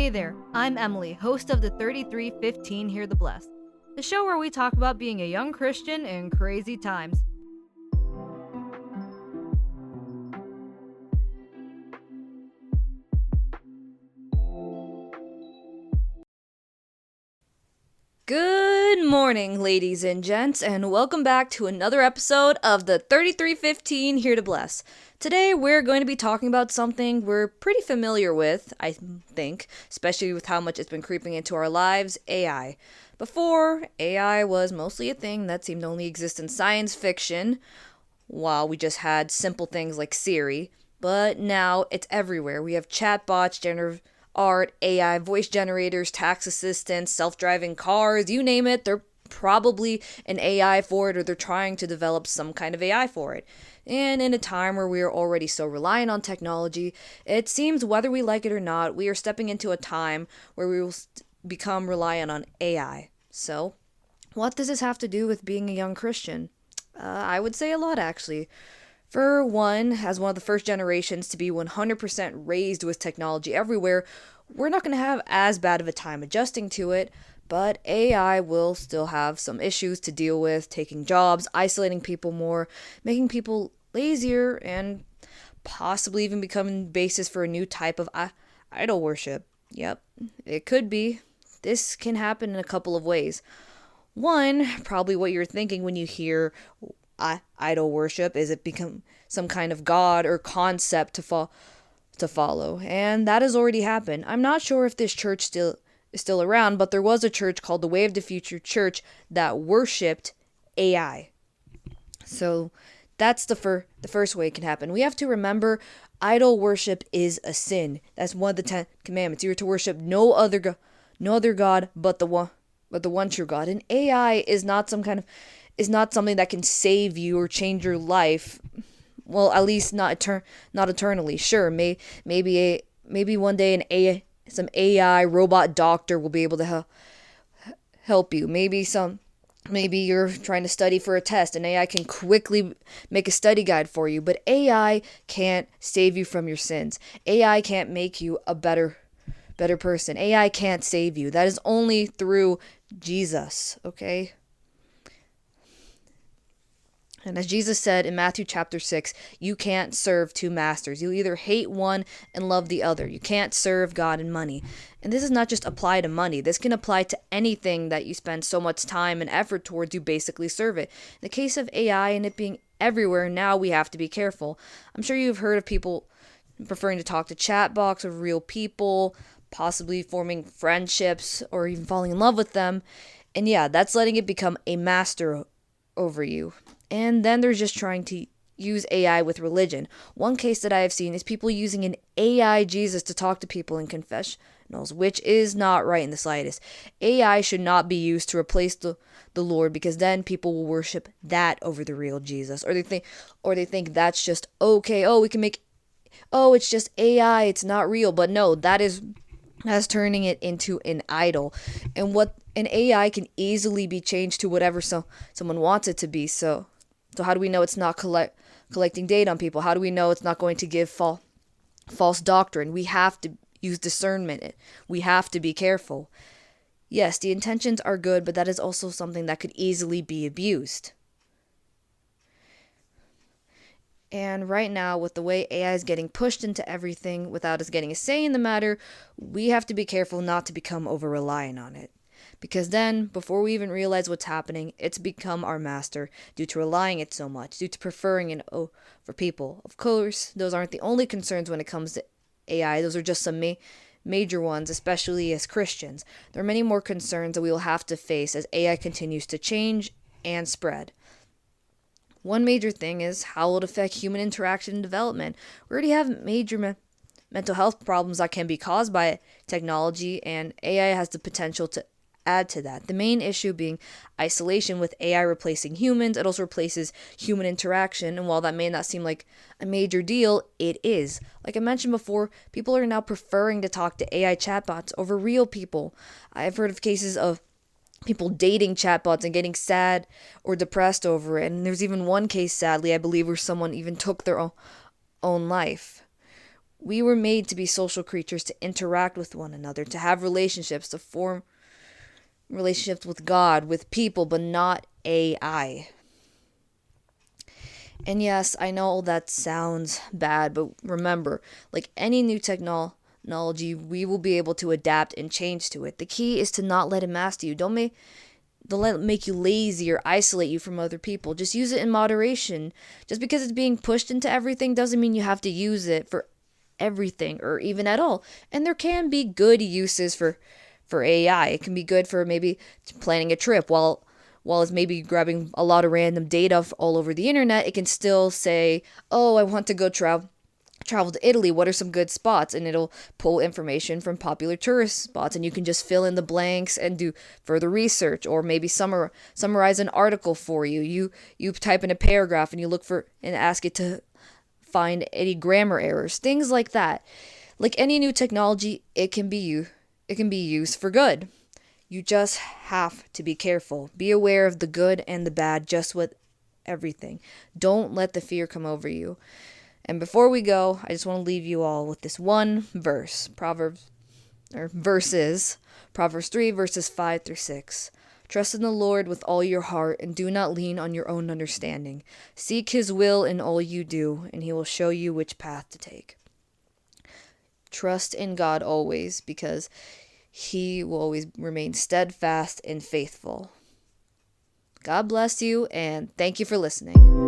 Hey there, I'm Emily, host of the 3315 Hear the Blessed, the show where we talk about being a young Christian in crazy times. Good morning, ladies and gents, and welcome back to another episode of the 3315 Here to Bless. Today, we're going to be talking about something we're pretty familiar with, I think, especially with how much it's been creeping into our lives, AI. Before, AI was mostly a thing that seemed to only exist in science fiction, while we just had simple things like Siri, but now it's everywhere. We have chatbots, generative art, AI, voice generators, tax assistants, self-driving cars, you name it, they're probably an AI for it, or they're trying to develop some kind of AI for it. And in a time where we are already so reliant on technology, it seems whether we like it or not, we are stepping into a time where we will become reliant on AI. So, what does this have to do with being a young Christian? I would say a lot, actually. For one, as one of the first generations to be 100% raised with technology everywhere, we're not going to have as bad of a time adjusting to it, but AI will still have some issues to deal with, taking jobs, isolating people more, making people lazier, and possibly even becoming basis for a new type of idol worship. Yep, it could be. This can happen in a couple of ways. One, probably what you're thinking when you hear idol worship is it become some kind of god or concept to follow, and that has already happened. I'm not sure if this church is still around, but there was a church called the Way of the Future Church that worshipped AI. So that's the first way it can happen. We have to remember idol worship is a sin. That's one of the 10 commandments. You are to worship no other god but the one true God. And AI is not something that can save you or change your life. Well, at least not eternally. Sure, maybe one day some AI robot doctor will be able to help you. Maybe you're trying to study for a test and AI can quickly make a study guide for you, but AI can't save you from your sins. AI can't make you a better person. AI can't save you. That is only through Jesus, okay? And as Jesus said in Matthew chapter 6, you can't serve two masters. You either hate one and love the other. You can't serve God and money. And this does not just apply to money. This can apply to anything that you spend so much time and effort towards, you basically serve it. In the case of AI and it being everywhere, now we have to be careful. I'm sure you've heard of people preferring to talk to chatbots of real people, possibly forming friendships or even falling in love with them. And yeah, that's letting it become a master over you. And then they're just trying to use AI with religion. One case that I have seen is people using an AI Jesus to talk to people in confessionals, which is not right in the slightest. AI should not be used to replace the Lord, because then people will worship that over the real Jesus. Or they think that's just okay. It's just AI, it's not real. But no, that's turning it into an idol. And what an AI can easily be changed to whatever someone wants it to be. So how do we know it's not collecting data on people? How do we know it's not going to give false doctrine? We have to use discernment. We have to be careful. Yes, the intentions are good, but that is also something that could easily be abused. And right now, with the way AI is getting pushed into everything without us getting a say in the matter, we have to be careful not to become over-reliant on it. Because then, before we even realize what's happening, it's become our master due to relying it so much, due to preferring it over people. Of course, those aren't the only concerns when it comes to AI. Those are just some major ones, especially as Christians. There are many more concerns that we will have to face as AI continues to change and spread. One major thing is how will it affect human interaction and development. We already have major mental health problems that can be caused by technology, and AI has the potential to add to that. The main issue being isolation. With AI replacing humans, it also replaces human interaction, and while that may not seem like a major deal, it is. Like I mentioned before, people are now preferring to talk to AI chatbots over real people. I've heard of cases of people dating chatbots and getting sad or depressed over it, and there's even one case, sadly, I believe, where someone even took their own life. We were made to be social creatures, to interact with one another, to have relationships, to form relationships with God, with people, but not AI. And yes, I know that sounds bad, but remember, like any new technology, we will be able to adapt and change to it. The key is to not let it master you. Don't let it make you lazy or isolate you from other people. Just use it in moderation. Just because it's being pushed into everything doesn't mean you have to use it for everything or even at all. And there can be good uses for AI. It can be good for maybe planning a trip while it's maybe grabbing a lot of random data all over the internet. It can still say, "Oh, I want to go travel to Italy. What are some good spots?" And it'll pull information from popular tourist spots, and you can just fill in the blanks and do further research, or maybe summarize an article for you. You type in a paragraph and you look for and ask it to find any grammar errors, things like that. Like any new technology, it can be used for good. You just have to be careful. Be aware of the good and the bad, just with everything. Don't let the fear come over you. And before we go, I just want to leave you all with this one verse. Proverbs 3 verses 5 through 6. Trust in the Lord with all your heart and do not lean on your own understanding. Seek his will in all you do, and he will show you which path to take. Trust in God always, because he will always remain steadfast and faithful. God bless you, and thank you for listening.